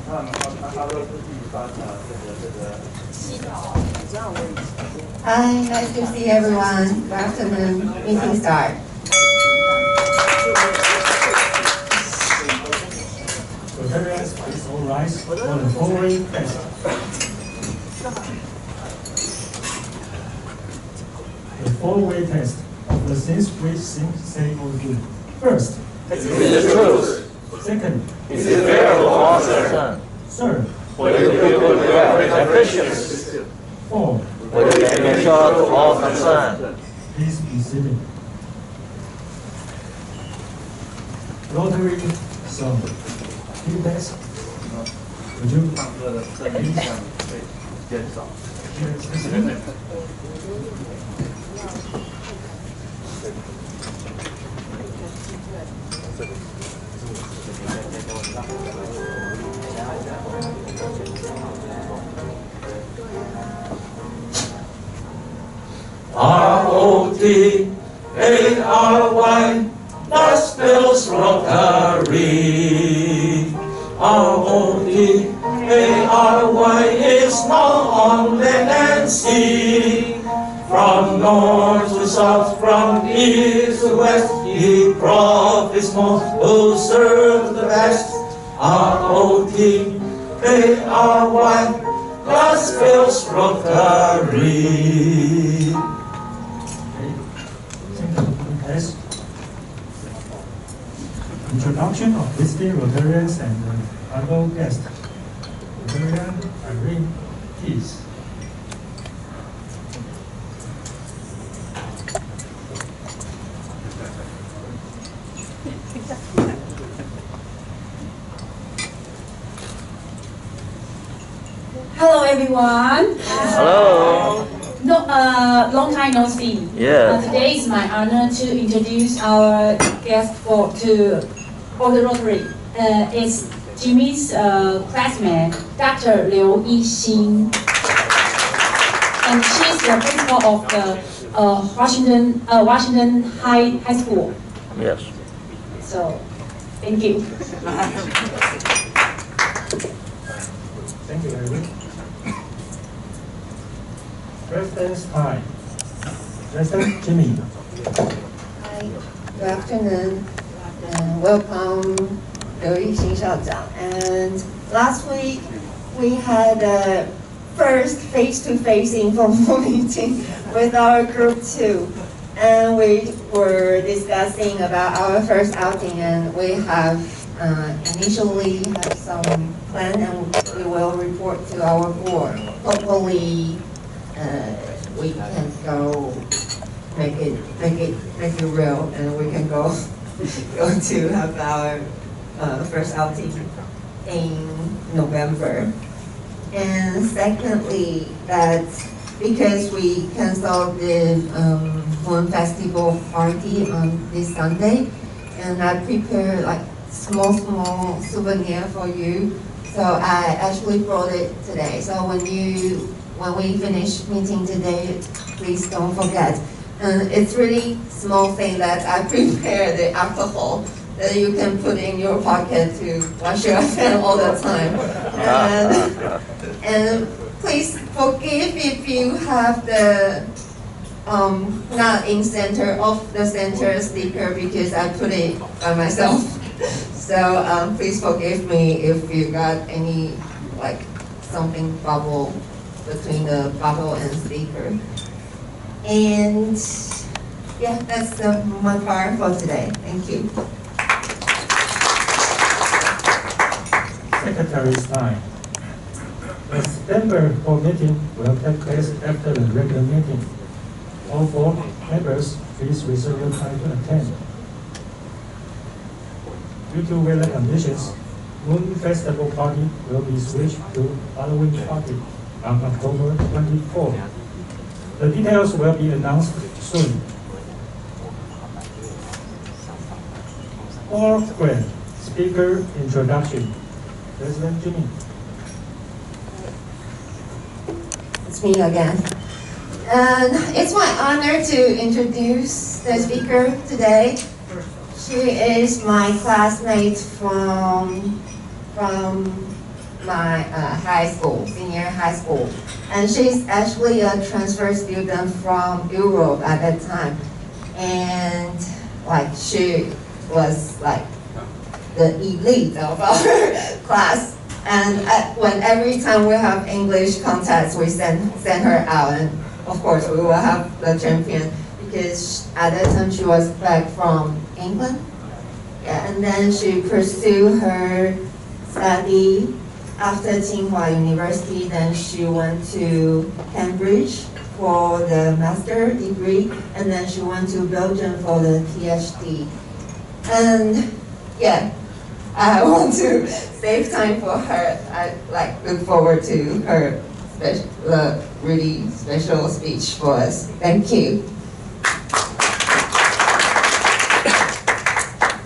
Hi, nice to see everyone. Good afternoon. Meeting start. Rotarians, please all rise for the following test. The four-way test of the things we think, say, or do. First, is it truth? Second, is it fair or false? Third, will you people develop efficiency? Fourth, will you make sure to all concerned? Please be seated. Rotary song. Feedback. Would you please R-O-T-A-R-Y, that spells Rotary. R-O-T-A-R-Y is known on land and sea. From north to south, from east to west, he profits most who serve the best. R-O-T-A-R-Y, that spells Rotary. Introduction of visiting Rotarians and other guests. Rotarian Irene, please. Hello, everyone. Hello. No, long time no see. Yeah. Today is my honor to introduce our guest for the Rotary. It's Jimmy's classmate, Dr.刘一欣, and she's the principal of the Washington High School. Yes. So, thank you. Thank you, Irene. President's time. President Jimmy. Hi, good afternoon, and welcome,刘一欣校长. And last week we had a first face-to-face informal meeting with our group 2, and we were discussing about our first outing, and we have initially have some plan, and we will report to our board. Hopefully, we can go make it real, and we can go to have our first outing in November. And secondly, that because we canceled the Moon Festival party on this Sunday, and I prepared like small souvenir for you. So I actually brought it today. So when we finish meeting today, please don't forget. And it's really small thing that I prepared, the alcohol that you can put in your pocket to wash your hands all the time. And please forgive if you have the not in center, off the center sticker, because I put it by myself. So please forgive me if you got any like something bubble between the bottle and sticker. And yeah, that's my part for today. Thank you. Secretary's time. The September board meeting will take place after the regular meeting. All 4 members, please reserve your time to attend. Due to weather conditions, Moon Festival party will be switched to Halloween party on October 24th. The details will be announced soon. 4th grade speaker introduction. President Jimmy. It's me again. And it's my honor to introduce the speaker today. She is my classmate from my high school, senior high school. And she's actually a transfer student from Europe at that time. And like she was like the elite of our class. And when every time we have English contests, we send her out. And of course, we will have the champion because at that time she was back from England. Yeah, and then she pursued her study after Tsinghua University. Then she went to Cambridge for the master degree, and then she went to Belgium for the PhD. And yeah, I want to save time for her. I look forward to her really special speech for us. Thank you.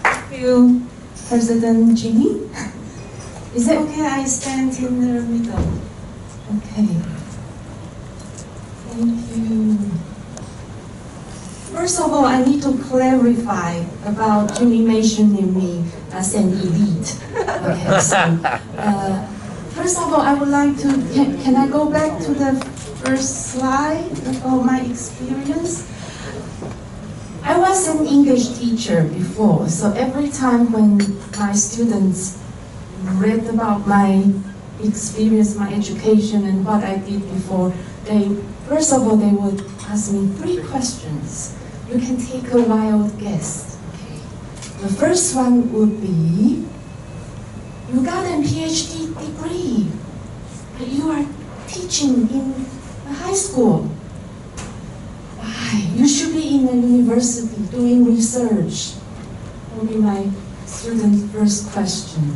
Thank you, President Jimmy. Is it okay I stand in the middle? Okay. Thank you. First of all, I need to clarify about Jimmy mentioning me as an elite. Okay, so first of all, I would like to, can I go back to the first slide about my experience? I was an English teacher before, so every time when my students read about my experience, my education, and what I did before, first of all, they would ask me 3 questions. You can take a wild guess. Okay. The first one would be, you got a PhD degree, but you are teaching in a high school. Why? You should be in a university doing research. That would be my student's first question.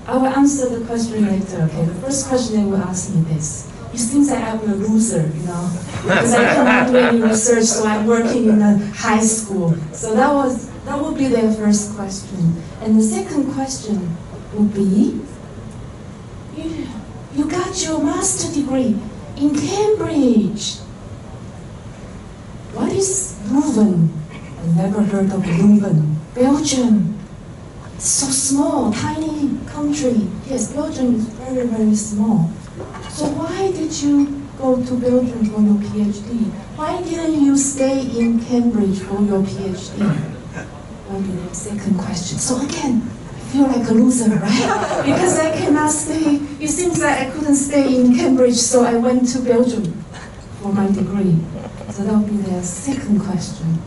I will answer the question later, okay? The first question they will ask me this. It seems that I'm a loser, you know, because I cannot do any research, so I'm working in a high school. So that would be their first question. And the second question would be, you got your master degree in Cambridge. What is Leuven? I never heard of Leuven. Belgium. It's so small, tiny country. Yes, Belgium is very, very small. So why did you go to Belgium for your PhD? Why didn't you stay in Cambridge for your PhD? That would be the second question. So again, I feel like a loser, right? Because I cannot stay. It seems like I couldn't stay in Cambridge, so I went to Belgium for my degree. So that would be the second question.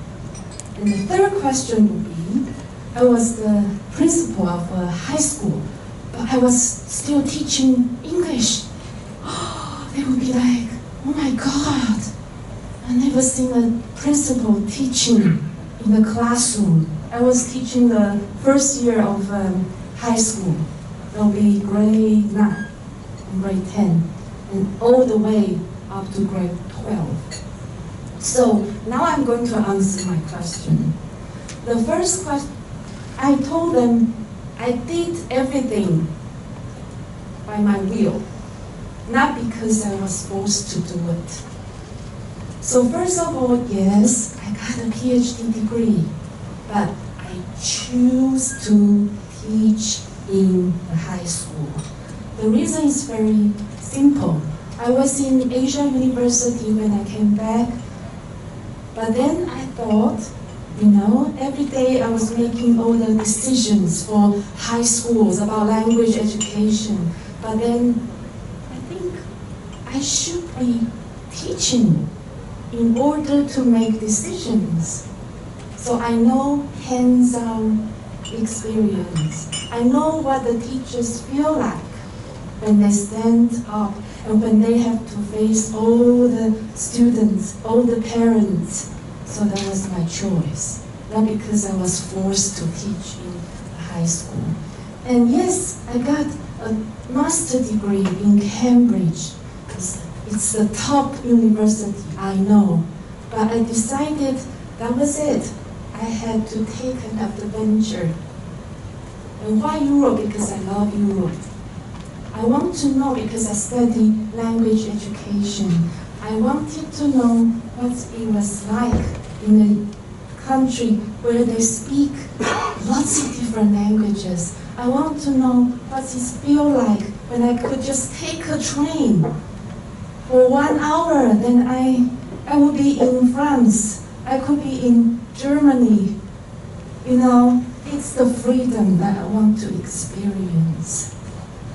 And the third question would be, I was the principal of a high school, but I was still teaching English. They would be like, oh my God, I've never seen a principal teaching in the classroom. I was teaching the first year of high school. That'll be grade 9 and grade 10, and all the way up to grade 12. So now I'm going to answer my question. The first question, I told them I did everything by my will, not because I was forced to do it. So first of all, yes, I got a PhD degree, but I choose to teach in the high school. The reason is very simple. I was in Asia University when I came back, but then I thought, you know, every day I was making all the decisions for high schools about language education, but then I think I should be teaching in order to make decisions. So I know hands-on experience. I know what the teachers feel like when they stand up and when they have to face all the students, all the parents. So that was my choice, not because I was forced to teach in high school. And yes, I got a master degree in Cambridge. It's the top university, I know. But I decided that was it. I had to take an adventure. And why Europe? Because I love Europe. I want to know because I study language education. I wanted to know what it was like in a country where they speak lots of different different languages. I want to know what it feels like when I could just take a train for 1 hour. Then I would be in France. I could be in Germany. You know, it's the freedom that I want to experience.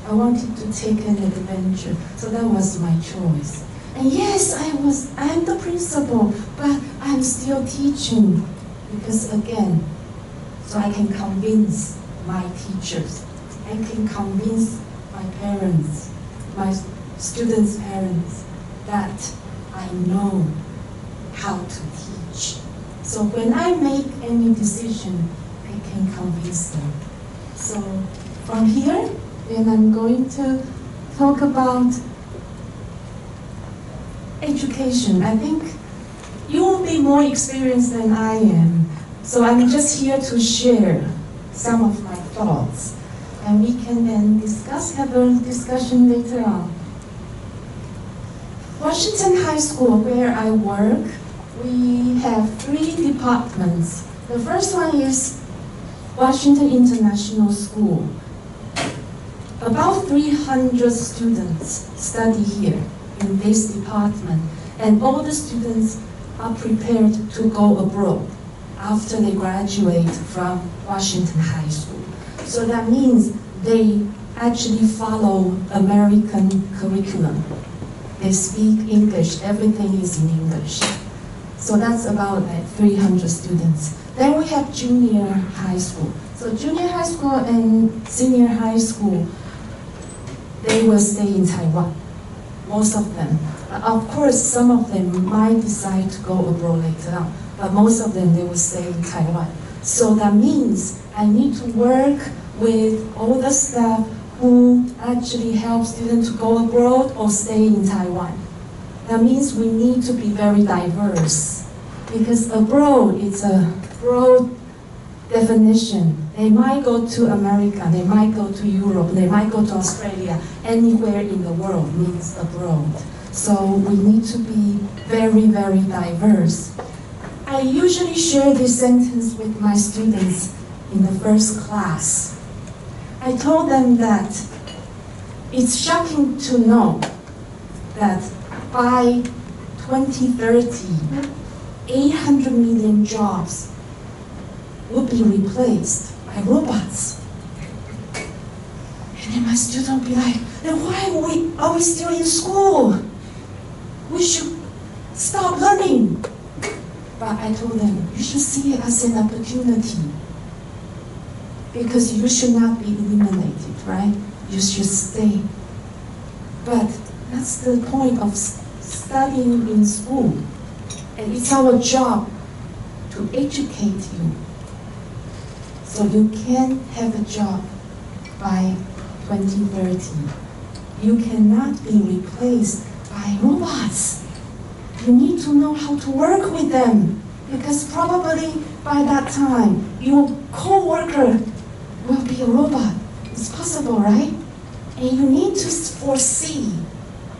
I wanted to take an adventure, so that was my choice. And yes, I'm the principal, but I'm still teaching because again, so I can convince my teachers, I can convince my parents, my students' parents that I know how to teach. So when I make any decision, I can convince them. So from here, then I'm going to talk about education. I think you will be more experienced than I am. So I'm just here to share some of my thoughts. And we can then have a discussion later on. Washington High School, where I work, we have 3 departments. The first one is Washington International School. About 300 students study here in this department, and all the students are prepared to go abroad after they graduate from Washington High School. So that means they actually follow American curriculum. They speak English, everything is in English. So that's about 300 students. Then we have junior high school. So junior high school and senior high school, they will stay in Taiwan, most of them. Of course, some of them might decide to go abroad later on, but most of them, they will stay in Taiwan. So that means I need to work with all the staff who actually help students to go abroad or stay in Taiwan. That means we need to be very diverse, because abroad is a broad definition. They might go to America, they might go to Europe, they might go to Australia. Anywhere in the world means abroad. So we need to be very, very diverse. I usually share this sentence with my students in the first class. I told them that it's shocking to know that by 2030, 800 million jobs will be replaced by robots. And then my student will be like, then why are we still in school? We should stop learning. But I told them, you should see it as an opportunity, because you should not be eliminated, right? You should stay. But that's the point of studying in school. And it's our job to educate you, so you can have a job by 2030. You cannot be replaced by robots. You need to know how to work with them, because probably by that time, your co-worker will be a robot. It's possible, right? And you need to foresee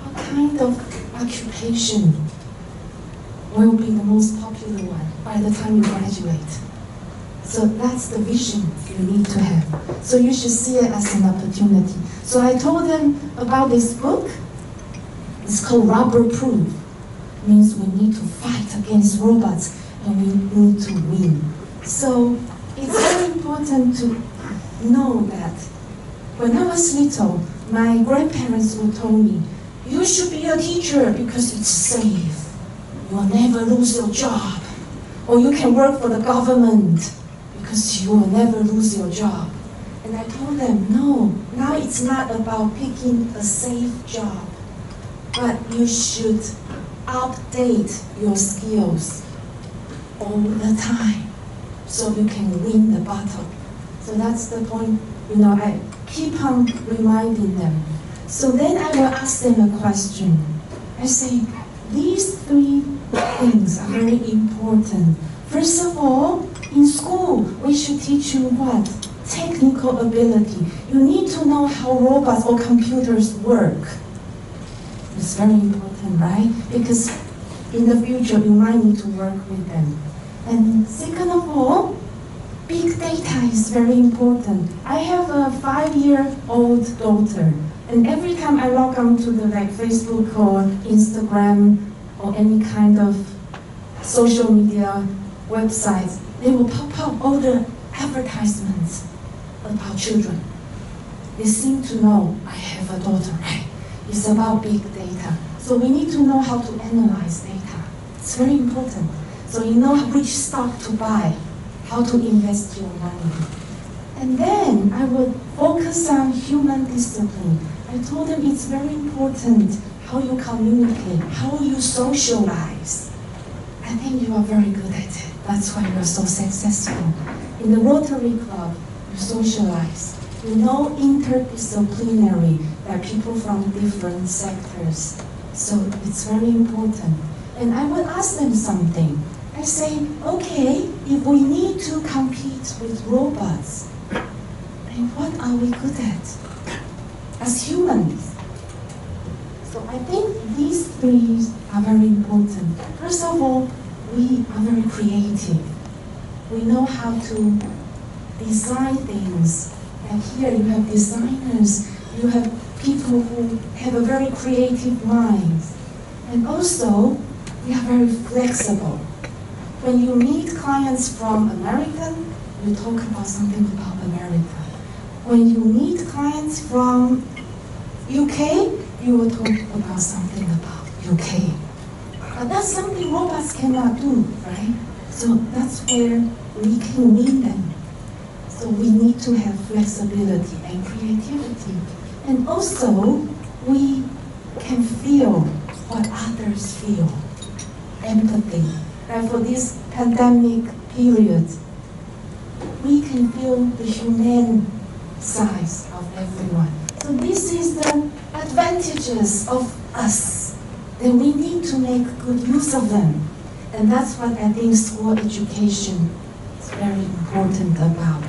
what kind of occupation will be the most popular one by the time you graduate. So that's the vision you need to have. So you should see it as an opportunity. So I told them about this book. It's called Rubber Proof. It means we need to fight against robots and we need to win. So it's very important to know that when I was little, my grandparents would tell me, you should be a teacher because it's safe. You will never lose your job. Or you can work for the government because you will never lose your job. And I told them, no, now it's not about picking a safe job, but you should update your skills all the time so you can win the battle. So that's the point, I keep on reminding them. So then I will ask them a question. I say, these 3 things are very important. First of all, in school, we should teach you what? Technical ability. You need to know how robots or computers work. It's very important, right? Because in the future, you might need to work with them. And second of all, big data is very important. I have a 5-year-old daughter, and every time I log on to the Facebook or Instagram or any kind of social media websites, they will pop up all the advertisements about children. They seem to know I have a daughter, right? It's about big data. So we need to know how to analyze data. It's very important. So you know which stock to buy, how to invest your money. And then I would focus on human discipline. I told them it's very important how you communicate, how you socialize. I think you are very good at it. That's why you're so successful. In the Rotary Club, you socialize. You know interdisciplinary, there are people from different sectors. So it's very important. And I would ask them something. I say, okay, if we need to compete with robots, then what are we good at as humans? So I think these three are very important. First of all, we are very creative. We know how to design things. Like here you have designers, you have people who have a very creative mind. And also, we are very flexible. When you meet clients from America, you talk about something about America. When you meet clients from UK, you will talk about something about UK. But that's something robots cannot do, right? So that's where we can win them. So we need to have flexibility and creativity. And also, we can feel what others feel. Empathy. And for this pandemic period, we can feel the human side of everyone. So this is the advantages of us. Then we need to make good use of them. And that's what I think school education is very important about.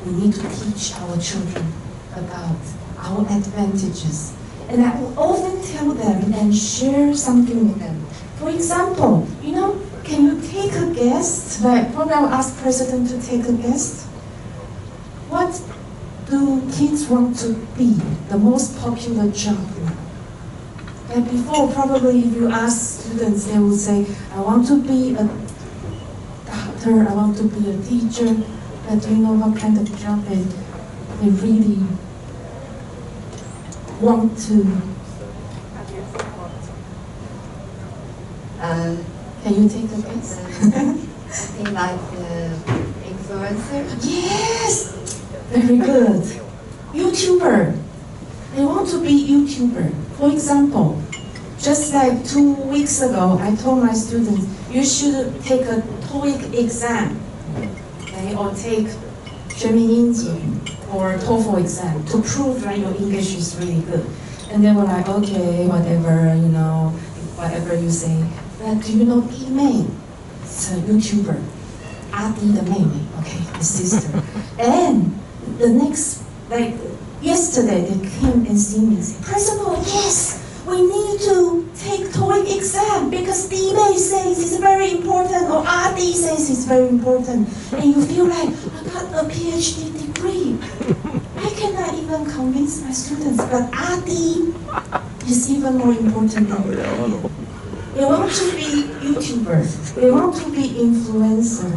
We need to teach our children about our advantages. And I will often tell them and share something with them. For example, can you take a guess? Like, probably I'll ask President to take a guess. What do kids want to be? The most popular job now? Like before, probably if you ask students, they will say, I want to be a doctor, I want to be a teacher. But do you know what kind of job they really want to? Can you take a guess? I think like influencer. Yes! Very good. YouTuber. They want to be YouTuber. For example, just like 2 weeks ago, I told my students, you should take a TOEIC exam. Okay, or take 全民英检 or TOEFL exam to prove that your English is really good. And they were like, okay, whatever, whatever you say. But do you know Yi Mei? It's a YouTuber. Adi the Mei, okay, the sister. And the next, like yesterday, they came and see me and said, Principal, yes, we need to take TOEIC exam because Yi Mei says it's very important or Adi says it's very important. And you feel like, I got a PhD degree. I cannot even convince my students, but Adi is even more important than me. They want to be YouTubers. They want to be influencer.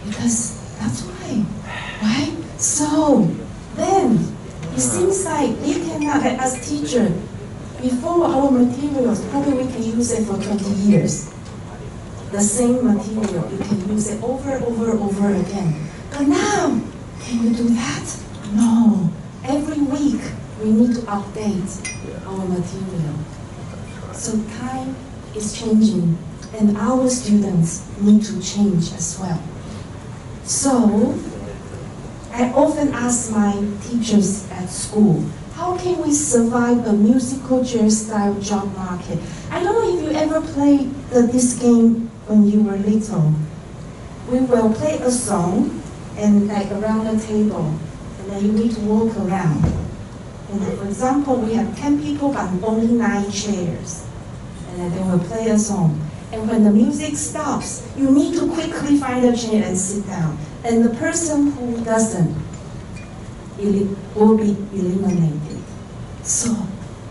Because that's why, right? So then it seems like we cannot, as teacher, before our materials, probably we can use it for 20 years. The same material, you can use it over again. But now, can you do that? No. Every week, we need to update our material. So time is changing, and our students need to change as well. So, I often ask my teachers at school, how can we survive a musical chair style job market? I don't know if you ever played this game when you were little. We will play a song and like around the table, and then you need to walk around. And then, for example, we have 10 people but only 9 chairs. And then they will play a song. And when the music stops, you need to quickly find a chair and sit down. And the person who doesn't will be eliminated. So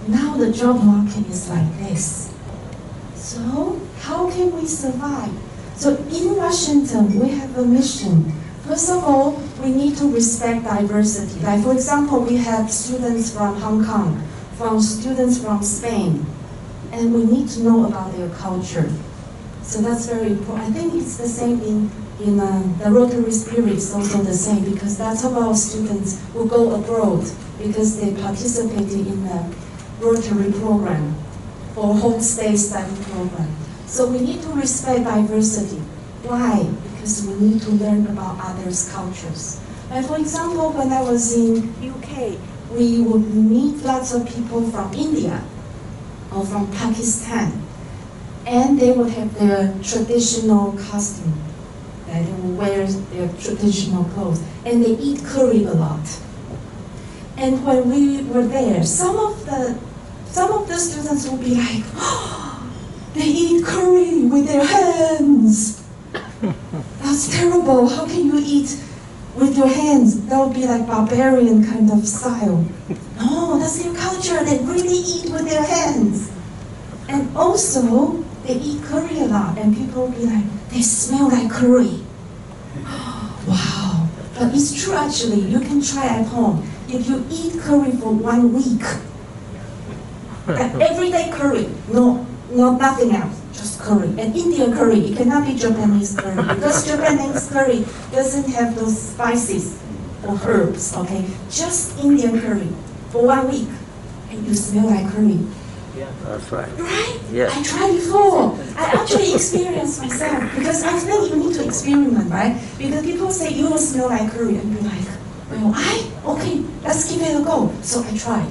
now the job market is like this. So how can we survive? So in Washington, we have a mission. First of all, we need to respect diversity. Like for example, we have students from Hong Kong, from students from Spain, and we need to know about their culture. So that's very important. I think it's the same in the Rotary Spirit is also the same, because that's about students who go abroad because they participated in the Rotary program or homestay study program. So we need to respect diversity. Why? Because we need to learn about others' cultures. And for example, when I was in UK, we would meet lots of people from India or from Pakistan, and they would have their traditional costume. They would wear their traditional clothes, and they eat curry a lot. And when we were there, some of the students would be like, oh, they eat curry with their hands. That's terrible. How can you eat with your hands? That would be like barbarian kind of style. No, that's their culture. They really eat with their hands. And also, they eat curry a lot, and people will be like, they smell like curry. Wow. But it's true actually. You can try at home. If you eat curry for 1 week, everyday curry, nothing else, just curry. And Indian curry, it cannot be Japanese curry, because Japanese curry doesn't have those spices or herbs, okay? Just Indian curry for 1 week, and you smell like curry. Yeah, that's right. Right? Yeah. I tried before. I actually experienced myself, because I think you need to experiment, right? Because people say you will smell like curry, and you're like, well, okay, let's give it a go. So I tried.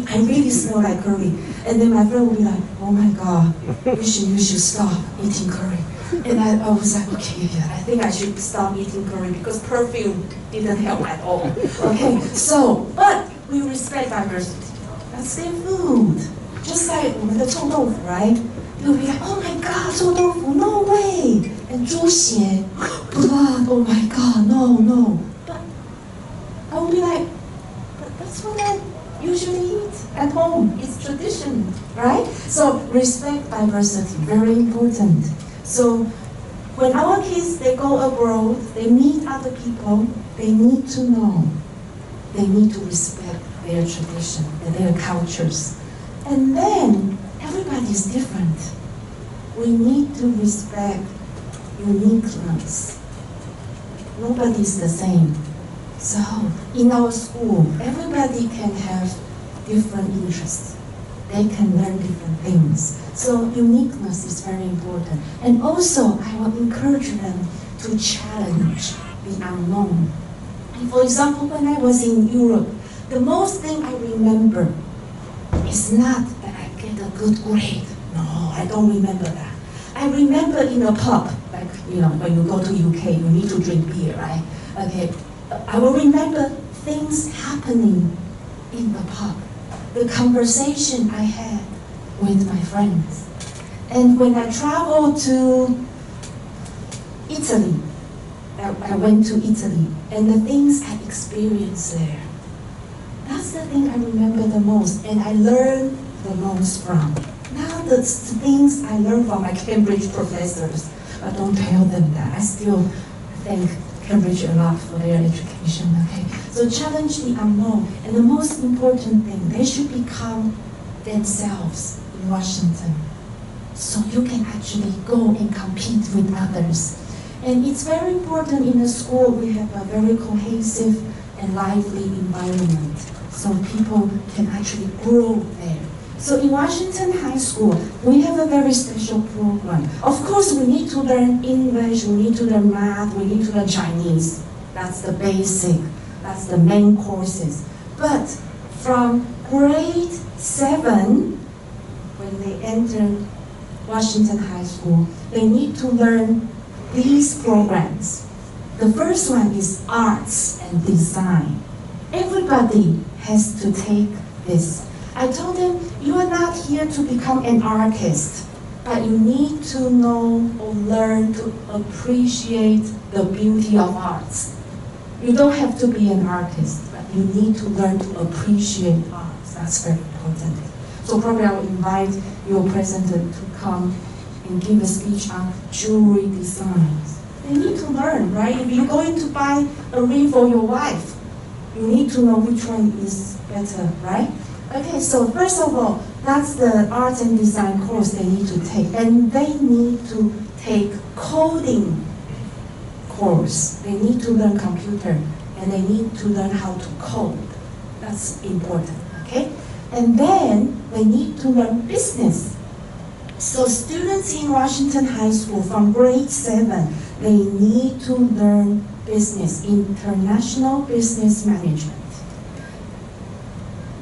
I really smell like curry. And then my friend would be like, oh my God, you should stop eating curry. And I was like, okay, yeah, I think I should stop eating curry, because perfume didn't help at all. Okay, so, but we respect diversity. That's their food. Just like the 臭豆腐, right? You'll be like, oh my God, 臭豆腐, no way. And 猪血, blood, oh my God, no. But I will be like, but that's what I usually eat at home. It's tradition, right? So respect diversity, very important. So when our kids, they go abroad, they meet other people, they need to know, they need to respect their tradition and their cultures. And then everybody is different. We need to respect uniqueness. Nobody's the same. So in our school, everybody can have different interests. They can learn different things. So uniqueness is very important. And also, I will encourage them to challenge the unknown. And for example, when I was in Europe, the most thing I remember is not that I get a good grade. No, I don't remember that. I remember in a pub, like, when you go to UK, you need to drink beer, right? Okay, I will remember things happening in the pub, the conversation I had with my friends. And when I traveled to Italy, I went to Italy, and the things I experienced there, that's the thing I remember the most, and I learned the most from. Now the things I learned from my Cambridge professors, but don't tell them that. I still thank Cambridge a lot for their education, okay? So challenge the unknown, and the most important thing, they should become themselves in Washington. So you can actually go and compete with others. And it's very important in the school, we have a very cohesive and lively environment, so people can actually grow there. So in Washington High School, we have a very special program. Of course, we need to learn English, we need to learn math, we need to learn Chinese. That's the basic, that's the main courses. But from grade 7, when they enter Washington High School, they need to learn these programs. The first one is arts and design. Everybody has to take this. I told them, you are not here to become an artist, but you need to know or learn to appreciate the beauty of arts. You don't have to be an artist, but you need to learn to appreciate arts. That's very important. So probably I'll invite your presenter to come and give a speech on jewelry designs. They need to learn, right? If you're going to buy a ring for your wife, you need to know which one is better, right? Okay, so first of all, that's the arts and design course they need to take. And they need to take coding course. They need to learn computer, and they need to learn how to code. That's important, okay? And then they need to learn business. So students in Washington High School from grade 7, they need to learn business, international business management.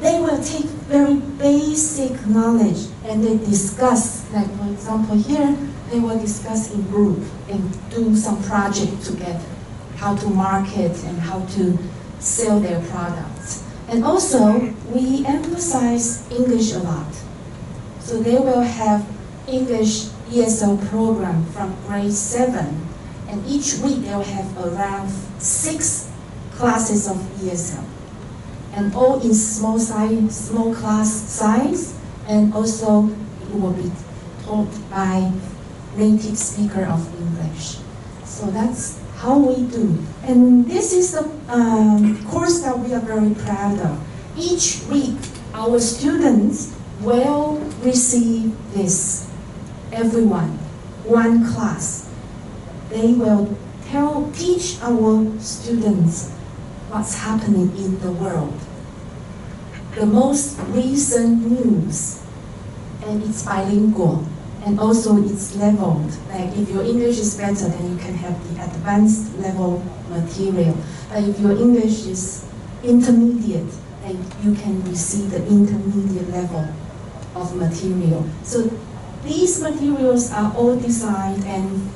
They will take very basic knowledge and they discuss, like for example here, they will discuss in group and do some project together, how to market and how to sell their products. And also, we emphasize English a lot. So they will have English ESL program from grade 7, and each week they'll have around 6 classes of ESL. And all in small class size, and also it will be taught by native speaker of English. So that's how we do. And this is the course that we are very proud of. Each week, our students will receive this. Everyone, one class. They will teach our students what's happening in the world, the most recent news, and it's bilingual, and also it's leveled. Like if your English is better, then you can have the advanced level material. But if your English is intermediate, then you can receive the intermediate level of material. So these materials are all designed and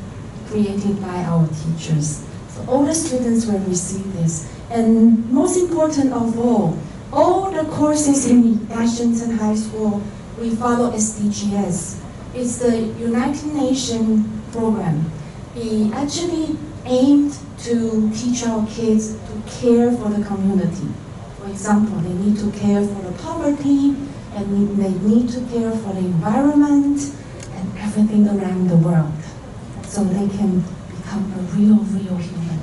created by our teachers. So all the students will receive this. And most important of all the courses in Washington High School, we follow SDGs. It's the United Nations program. We actually aimed to teach our kids to care for the community. For example, they need to care for the poverty, and they need to care for the environment and everything around the world, so they can become a real human.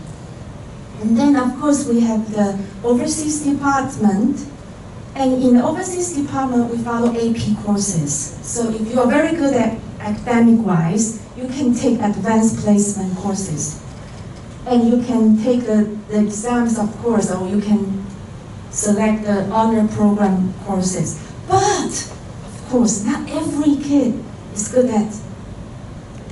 And then, of course, we have the overseas department. And in the overseas department, we follow AP courses. So if you are very good at academic-wise, you can take advanced placement courses. And you can take the exams, of course, or you can select the honor program courses. But, of course, not every kid is good at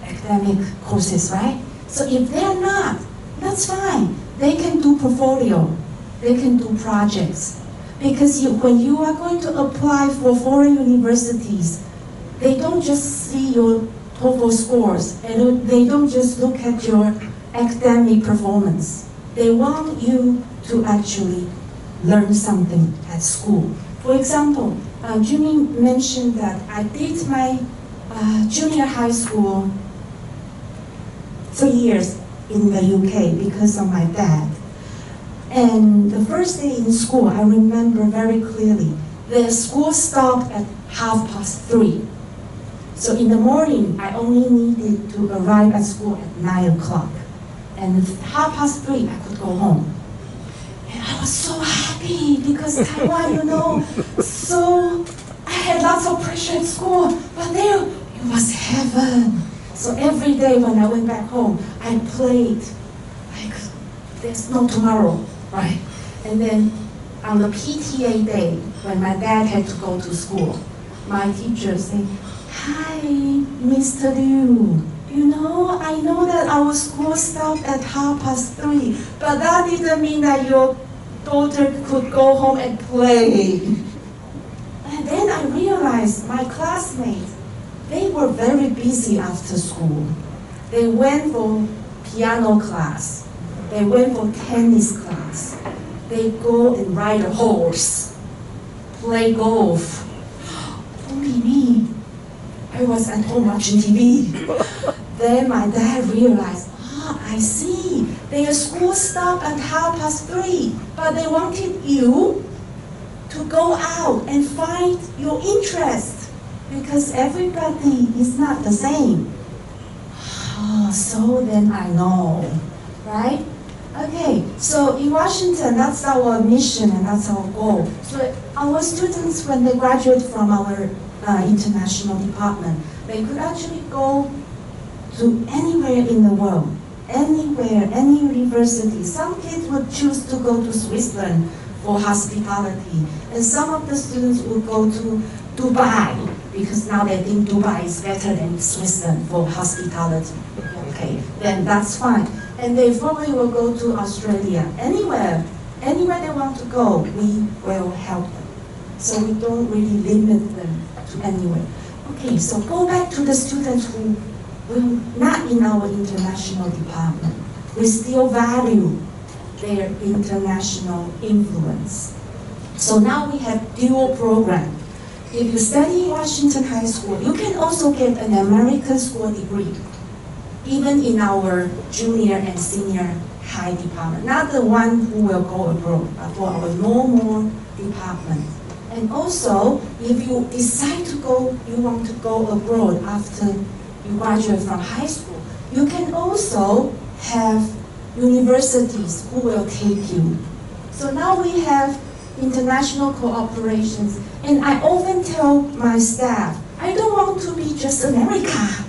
academic courses, right? So if they're not, that's fine. They can do portfolio. They can do projects. Because when you are going to apply for foreign universities, they don't just see your TOEFL scores, and they don't just look at your academic performance. They want you to actually learn something at school. For example, Jimmy mentioned that I did my junior high school 3 years in the UK because of my dad. And the first day in school, I remember very clearly, the school stopped at 3:30. So in the morning, I only needed to arrive at school at 9 o'clock. And 3:30, I could go home. And I was so happy because Taiwan, so I had lots of pressure at school, but there, it was heaven. So every day when I went back home, I played like there's no tomorrow, right? And then on the PTA day, when my dad had to go to school, my teacher said, "Hi, Mr. Liu. I know that our school stopped at 3:30, but that didn't mean that your daughter could go home and play." And then I realized my classmates, they were very busy after school. They went for piano class. They went for tennis class. They go and ride a horse, play golf. Only me. I I was at home watching TV. Then my dad realized, I see, their school stopped at 3:30, but they wanted you to go out and find your interest because everybody is not the same. So then I know, right? Okay, so in Washington, that's our mission and that's our goal. So our students, when they graduate from our international department, they could actually go to anywhere in the world, anywhere, any university. Some kids would choose to go to Switzerland for hospitality, and some of the students would go to Dubai because now they think Dubai is better than Switzerland for hospitality. Okay, then that's fine. And they probably will go to Australia, anywhere they want to go, we will help them. So we don't really limit them to anywhere. Okay, so go back to the students who were not in our international department. We still value their international influence. So now we have dual program. If you study in Washington High School, you can also get an American school degree, even in our junior and senior high department. Not the one who will go abroad, but for our normal department. And also, if you decide to go, you want to go abroad after you graduate from high school, you can also have universities who will take you. So now we have international cooperations, and I often tell my staff, I don't want to be just America.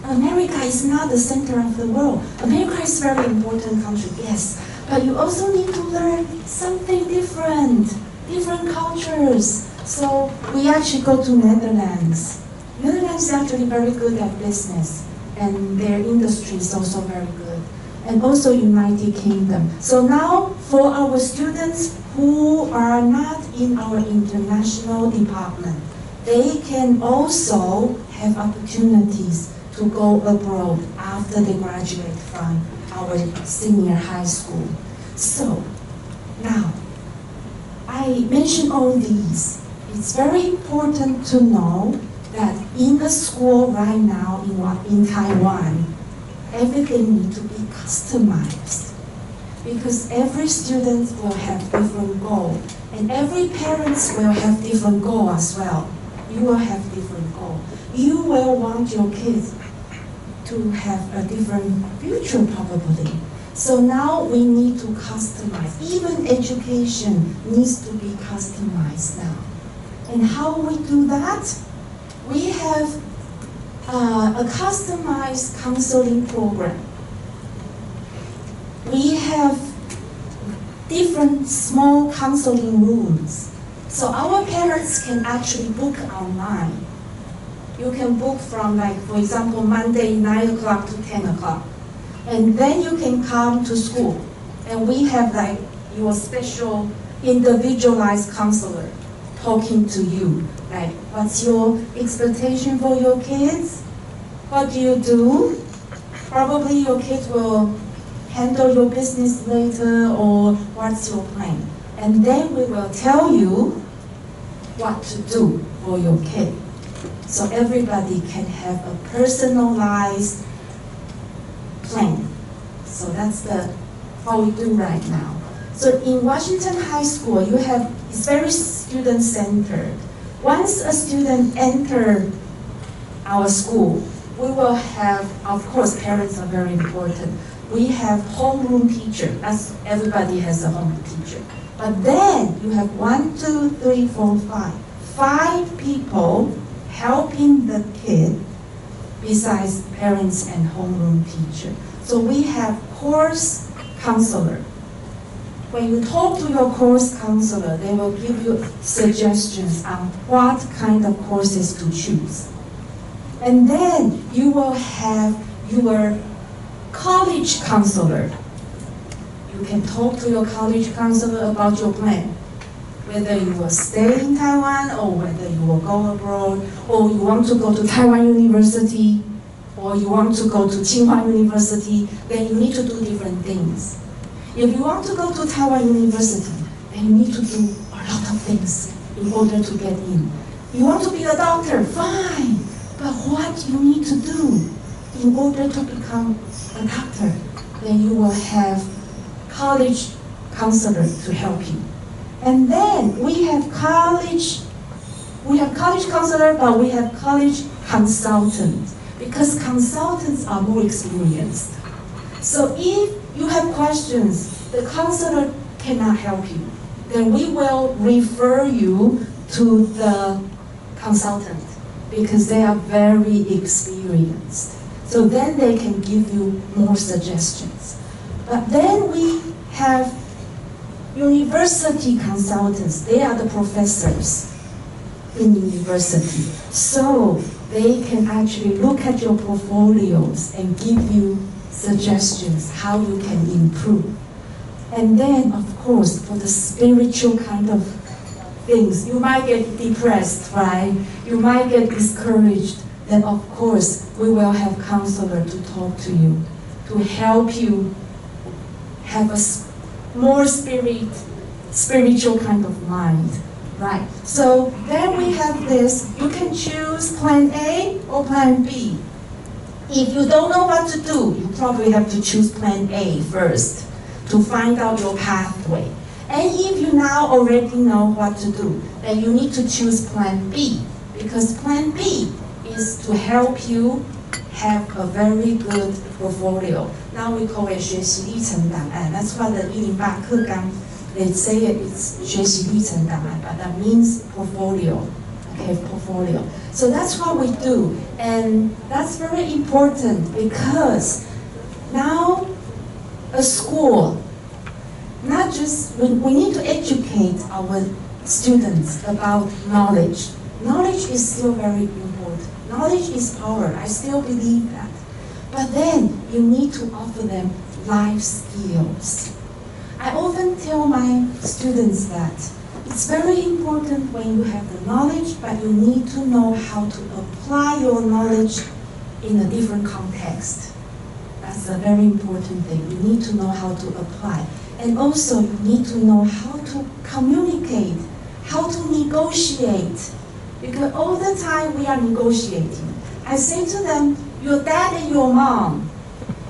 America is not the center of the world. America is a very important country, yes, but you also need to learn something different cultures. So we actually go to Netherlands. Netherlands is actually very good at business, and their industry is also very good. And also United Kingdom. So now for our students who are not in our international department, they can also have opportunities to go abroad after they graduate from our senior high school. So now, I mentioned all these. It's very important to know that in the school right now in Taiwan, everything needs to be customized because every student will have different goal, and every parents will have different goal as well. You will have different goal. You will want your kids to have a different future probably. So now we need to customize. Even education needs to be customized now. And how we do that? We have a customized counseling program. We have different small counseling rooms. So our parents can actually book online. You can book from, like, for example, Monday 9 o'clock to 10 o'clock. And then you can come to school. And we have like your special individualized counselor talking to you. Like, what's your expectation for your kids? What do you do? Probably your kids will handle your business later, or what's your plan? And then we will tell you what to do for your kid. So everybody can have a personalized plan. So that's how we do right now. So in Washington High School, it's very student-centered. Once a student enters our school, we will have, of course, parents are very important. We have homeroom teacher. That's everybody has a homeroom teacher. But then you have 1, 2, 3, 4, 5. 5 people helping the kid besides parents and homeroom teacher. So we have course counselor. When you talk to your course counselor, they will give you suggestions on what kind of courses to choose. And then you will have your college counselor. You can talk to your college counselor about your plan, whether you will stay in Taiwan or whether you will go abroad, or you want to go to Taiwan University, or you want to go to Tsinghua University, then you need to do different things. If you want to go to Taiwan University, then you need to do a lot of things in order to get in. You want to be a doctor, fine. But what you need to do in order to become a doctor, then you will have college counselor to help you. And then we have college counselor, but we have college consultant, because consultants are more experienced. So if you have questions, the counselor cannot help you, then we will refer you to the consultant, because they are very experienced. So then they can give you more suggestions. But then we have university consultants. They are the professors in university. So they can actually look at your portfolios and give you suggestions how you can improve. And then, of course, for the spiritual kind of things, you might get depressed, right? You might get discouraged. Then, of course, we will have counselor to talk to you, to help you have a more spiritual kind of mind, right? So then we have this. You can choose plan A or plan B. If you don't know what to do, you probably have to choose plan A first to find out your pathway. And if you now already know what to do, then you need to choose plan B, because plan B is to help you have a very good portfolio. Now we call it 学习历程档案. That's what the 108课纲, they say it's 学习历程档案, but that means portfolio. Okay, portfolio. So that's what we do, and that's very important, because now a school, not just, we need to educate our students about knowledge. Knowledge is still very important. Knowledge is power. I still believe that. But then you need to offer them life skills. I often tell my students that it's very important when you have the knowledge, but you need to know how to apply your knowledge in a different context. That's a very important thing. You need to know how to apply. And also you need to know how to communicate, how to negotiate. Because all the time we are negotiating. I say to them, your dad and your mom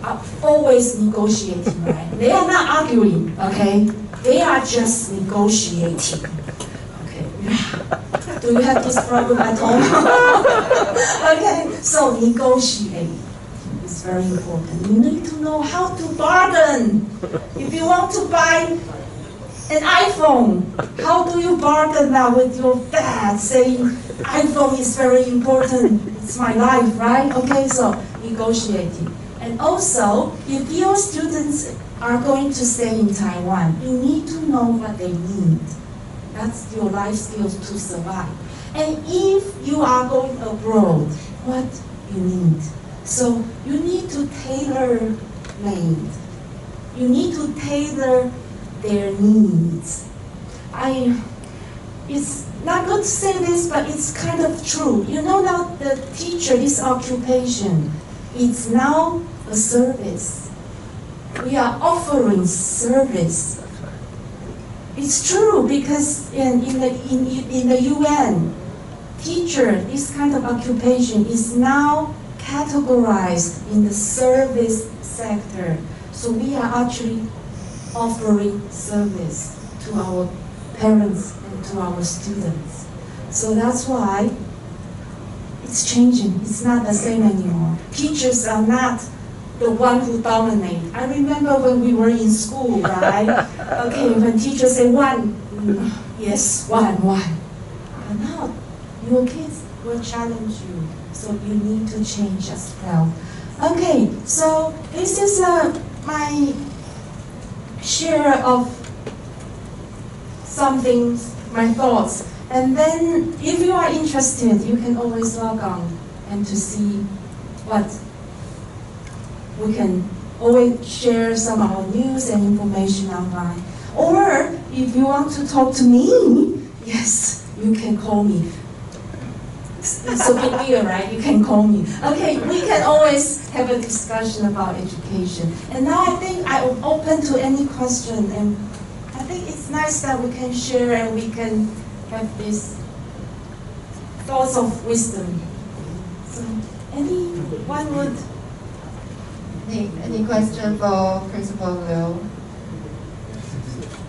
are always negotiating, right? They are not arguing, okay? They are just negotiating. Okay. Do you have this problem at home? Okay, so negotiate is very important. You need to know how to bargain. If you want to buy an iPhone, how do you bargain now with your dad, saying iPhone is very important, it's my life, right? Okay, so negotiating. And also, if your students are going to stay in Taiwan, you need to know what they need. That's your life skills to survive. And if you are going abroad, what you need. So you need to tailor-made. You need to tailor their needs. It's not good to say this, but it's kind of true. You know now the teacher, this occupation, it's now a service. We are offering service. It's true, because in the UN, teacher, this kind of occupation is now categorized in the service sector. So we are actually offering service to our parents and to our students. So that's why it's changing. It's not the same anymore. Teachers are not the one who dominate. I remember when we were in school, right? Okay, when teachers say one, yes, one. But now, your kids will challenge you, so you need to change as well. Okay, so this is my share of some things, my thoughts. And then, if you are interested, you can always log on and to see what we can always share some of our news and information online. Or if you want to talk to me, yes, you can call me. It's a bit weird, right? You can call me. Okay, we can always have a discussion about education. And now I think I'm open to any question. And I think it's nice that we can share and we can have these thoughts of wisdom. So, anyone would? Any question for Principal Liu?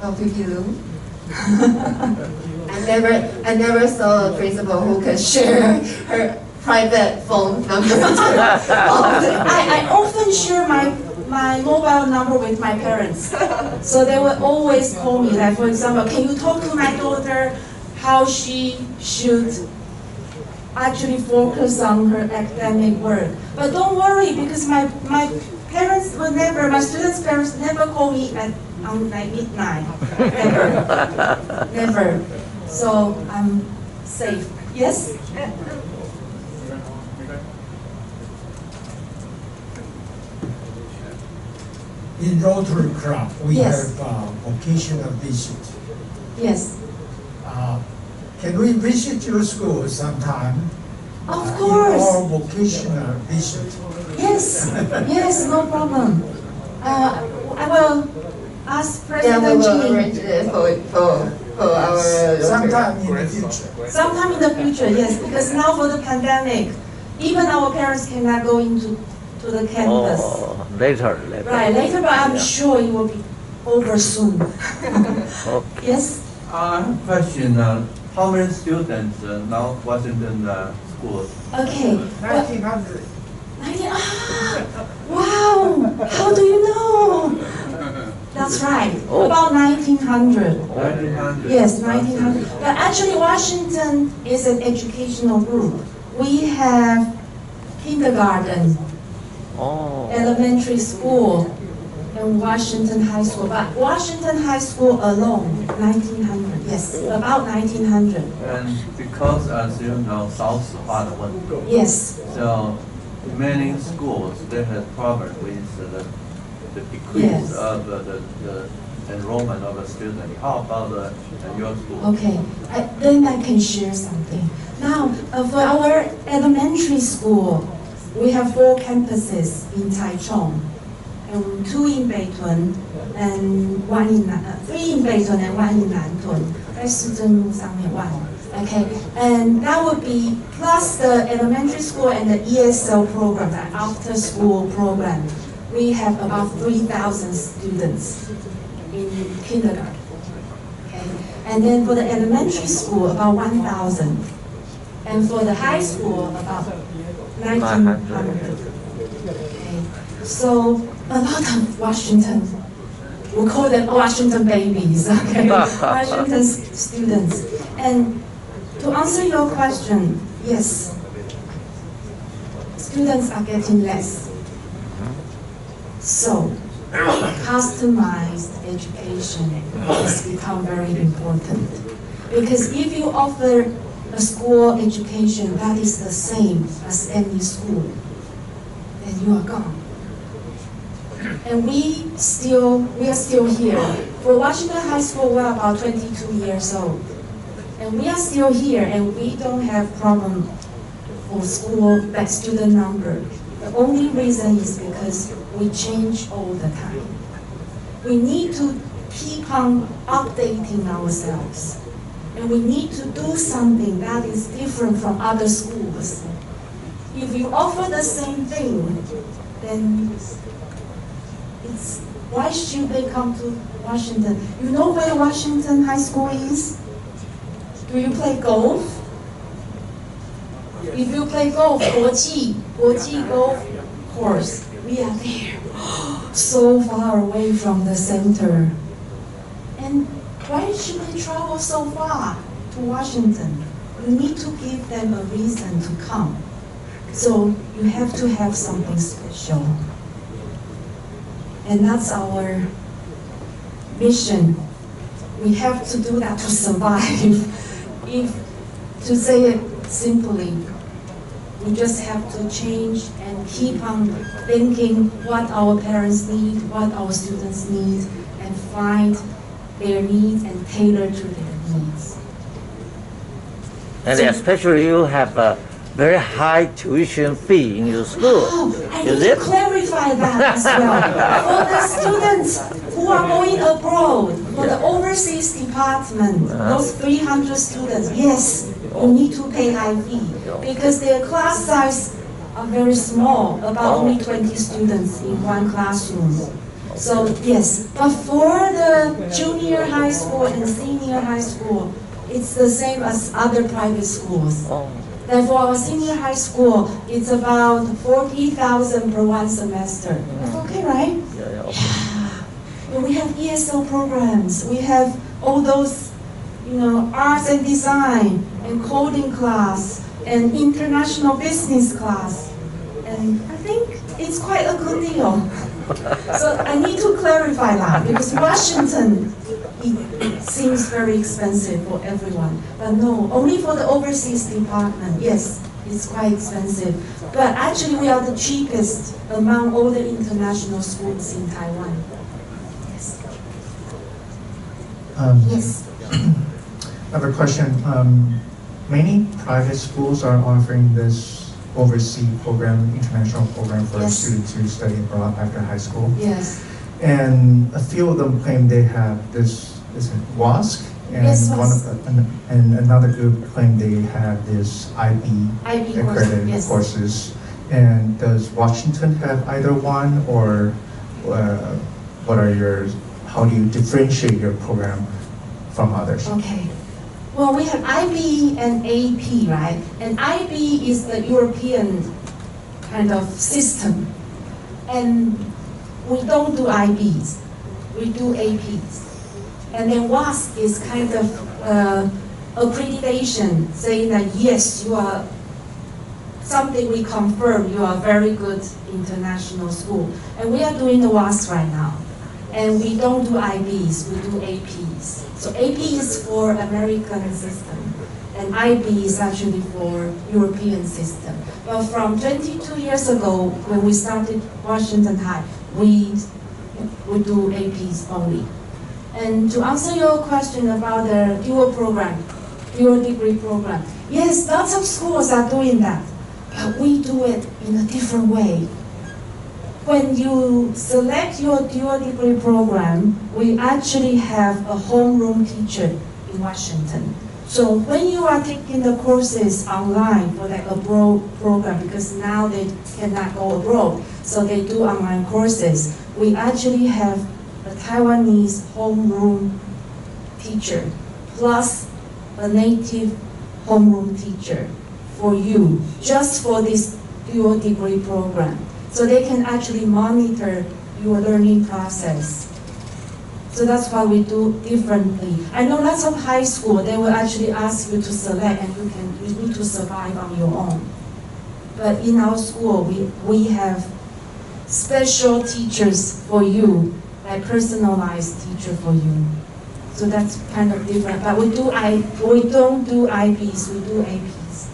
Oh, Pipi Liu? I never saw a principal who could share her private phone number. I often share my mobile number with my parents. So they will always call me, like for example, can you talk to my daughter how she should actually focus on her academic work. But don't worry, because my parents will never, my students' parents never call me on like midnight. Never. Never. So I'm safe. Yes? In Rotary Club, we Yes. have vocational visit. Yes. Can we visit your school sometime? Of In course. our vocational visit. Yes. Yes, no problem. I will ask Yeah, we President will Ching. arrange it for our Sometime in the future. Sometime in the future, yes, because now for the pandemic, even our parents cannot go into the campus. Oh, later. Right, later, but I'm Yeah. sure it will be over soon. Okay. Yes? I have a question. How many students now Washington schools? Okay. 1900. 19, wow! How do you know? That's right, Oh. about 1900. 1900. Yes, 1900. But actually, Washington is an educational group. We have kindergarten, Oh. elementary school, and Washington High School. But Washington High School alone, 1900. Yes, about 1900. And because, as you know, 少子化的问题, Yes. so many schools they have problem with the decrease Yes. of the enrollment of a student. How about your school? Okay, then I can share something. Now, for our elementary school, we have 4 campuses in Taichung, and 2 in Beitun, and 3 in Beitun and 1 in Nantun. 在市政路上面 1. Okay, and that would be plus the elementary school and the ESL program, the after school program. We have about 3,000 students in kindergarten. Okay, and then for the elementary school, about 1,000, and for the high school, about 1,900. Okay, so a lot of Washington. We call them Washington babies. Okay, Washington students. And to answer your question, yes, students are getting less. So, customized education has become very important. Because if you offer a school education that is the same as any school, then you are gone. And we are still here. For Washington High School, we're about 22 years old. And we are still here, and we don't have problem for school, like student number. The only reason is because we change all the time. We need to keep on updating ourselves. And we need to do something that is different from other schools. If you offer the same thing, then why should they come to Washington? You know where Washington High School is? Do you play golf? If you play golf, 国际 golf course, we are there, so far away from the center. And why should they travel so far to Washington? You need to give them a reason to come. So you have to have something special. And that's our mission. We have to do that to survive. To say it simply, we just have to change and keep on thinking what our parents need, what our students need, and find their needs and tailor to their needs. And especially you have a very high tuition fee in your school. Oh, I need Is to it? clarify that as well. For the students who who are going abroad, for the overseas department, those 300 students, yes, you need to pay high fee because their class size are very small, about only 20 students in one classroom. So yes, but for the junior high school and senior high school, it's the same as other private schools. Therefore, our senior high school, it's about 40,000 per one semester. Okay, right? Yeah. We have ESL programs. We have all those, arts and design and coding class and international business class. And I think it's quite a good deal. So I need to clarify that because Washington, it seems very expensive for everyone. But no, only for the overseas department, yes, it's quite expensive. But actually we are the cheapest among all the international schools in Taiwan. Yes. Yes. I have a question. Many private schools are offering this overseas program, international program for Yes. students to study abroad after high school. Yes. And a few of them claim they have this WASC, and Yes, WASC. And another group claim they have this IB accredited yes. courses. And does Washington have either one, or how do you differentiate your program from others? Okay. Well, we have IB and AP, right? And IB is the European kind of system. And we don't do IBs, we do APs. And then WASC is kind of accreditation, saying that yes, you are something we confirm you are a very good international school. And we are doing the WASC right now. And we don't do IBs, we do APs. So AP is for American system, and IB is actually for European system. But from 22 years ago, when we started Washington High, we do APs only. And to answer your question about the dual program, dual degree program, yes, lots of schools are doing that, but we do it in a different way. When you select your dual degree program, we actually have a homeroom teacher in Washington. So when you are taking the courses online for like abroad program, because now they cannot go abroad, so they do online courses, we actually have a Taiwanese homeroom teacher plus a native homeroom teacher for you, just for this dual degree program. So they can actually monitor your learning process. So that's why we do differently. I know lots of high school, they will actually ask you to select and you need to survive on your own. But in our school, we have special teachers for you, like personalized teacher for you. So that's kind of different. But we don't do IBs, we do APs.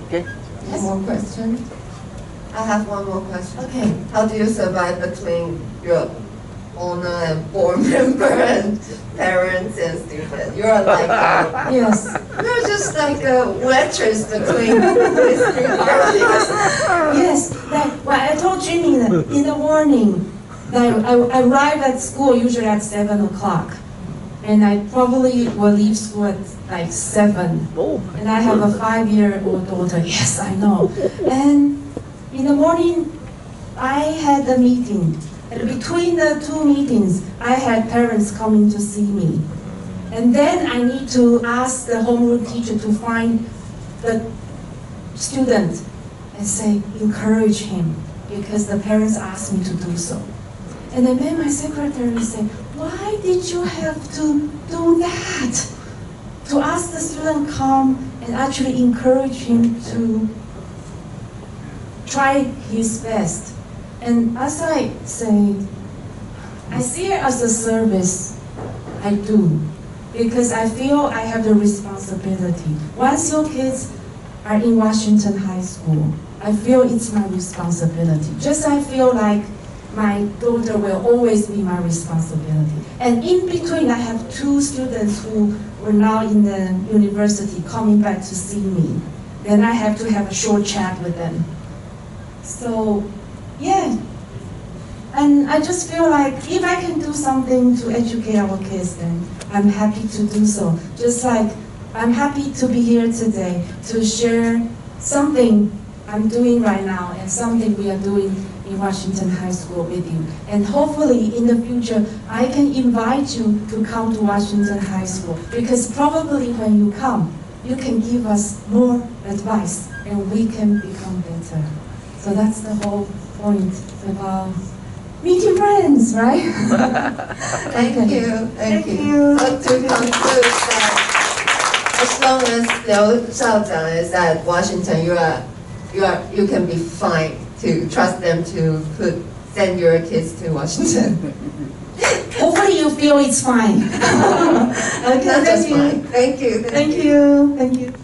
Okay. One more question. I have one more question. Okay. How do you survive between your owner and board member and parents and students? You are like Yes. you're just like a waitress between these three parties. Yes, like well, I told Jimmy that in the morning, like I arrive at school usually at 7 o'clock, and I probably will leave school at like 7. Oh, And I have a 5-year-old daughter. Yes, I know. And in the morning, I had a meeting. And between the two meetings, I had parents coming to see me. And then I need to ask the homeroom teacher to find the student and say, encourage him, because the parents asked me to do so. And then my secretary said, why did you have to do that? To ask the student come and actually encourage him to try his best. And as I say, I see it as a service. I do. Because I feel I have the responsibility. Once your kids are in Washington High School, I feel it's my responsibility. Just I feel like my daughter will always be my responsibility. And in between, I have 2 students who were now in the university coming back to see me. Then I have to have a short chat with them. So, yeah. And I just feel like if I can do something to educate our kids, then I'm happy to do so. Just like I'm happy to be here today to share something I'm doing right now and something we are doing in Washington High School with you. And hopefully in the future, I can invite you to come to Washington High School, because probably when you come, you can give us more advice and we can become better. So that's the whole point about meeting friends, right? Thank you. Thank you. So to conclude that, as long as Liu Shaozang is at Washington, you can be fine to trust them to send your kids to Washington. Hopefully you feel it's fine. Okay, Not just thank you. fine. Thank you. Thank you. Thank you.